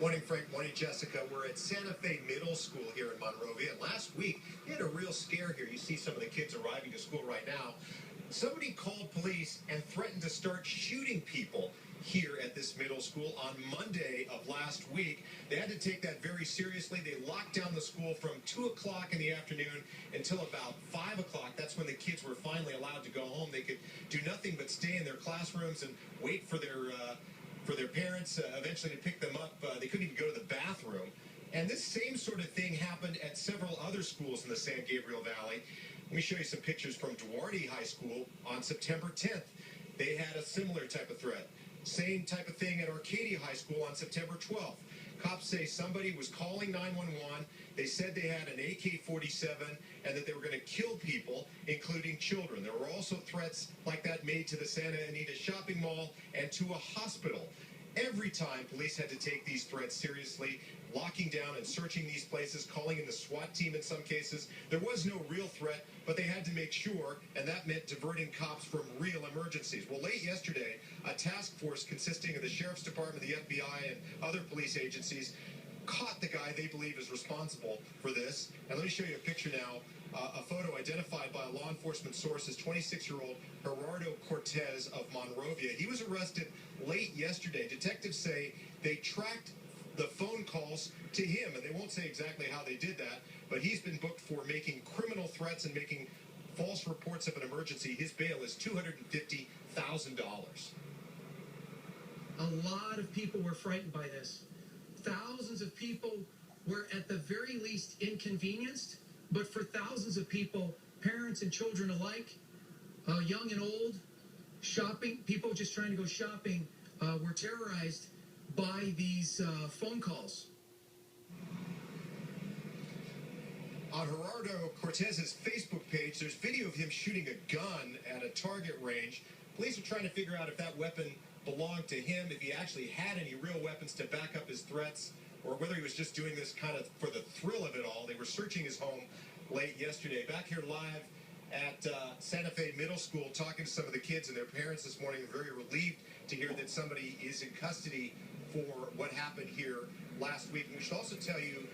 Morning, Frank. Morning, Jessica. We're at Santa Fe Middle School here in Monrovia. And last week, we had a real scare here. You see some of the kids arriving to school right now. Somebody called police and threatened to start shooting people here at this middle school on Monday of last week. They had to take that very seriously. They locked down the school from 2 o'clock in the afternoon until about 5 o'clock. That's when the kids were finally allowed to go home. They could do nothing but stay in their classrooms and wait for their parents eventually to pick them up. They couldn't even go to the bathroom. And this same sort of thing happened at several other schools in the San Gabriel Valley. Let me show you some pictures from Duarte High School on September 10th. They had a similar type of threat. Same type of thing at Arcadia High School on September 12th. Cops say somebody was calling 911. They said they had an AK-47 and that they were going to kill people, including children. There were also threats like that made to the Santa Anita shopping mall and to a hospital. Every time, police had to take these threats seriously, locking down and searching these places, calling in the SWAT team in some cases. There was no real threat, but they had to make sure, and that meant diverting cops from real emergencies. Well, late yesterday, a task force consisting of the Sheriff's Department, the FBI, and other police agencies caught the guy they believe is responsible for this. And let me show you a picture now. A photo identified by a law enforcement source as 26-year-old Gerardo Cortez of Monrovia. He was arrested late yesterday. Detectives say they tracked the phone calls to him, and they won't say exactly how they did that, but he's been booked for making criminal threats and making false reports of an emergency. His bail is $250,000. A lot of people were frightened by this. Thousands of people were at the very least inconvenienced, but for thousands of people, parents and children alike, young and old, shopping, people just trying to go shopping, were terrorized by these phone calls. On Gerardo Cortez's Facebook page, there's video of him shooting a gun at a target range. Police are trying to figure out if that weapon belonged to him, if he actually had any real weapons to back up his threats, or whether he was just doing this kind of for the thrill of it all. They were searching his home late yesterday. Back here live at Santa Fe Middle School, talking to some of the kids and their parents this morning. Very relieved to hear that somebody is in custody for what happened here last week. And we should also tell you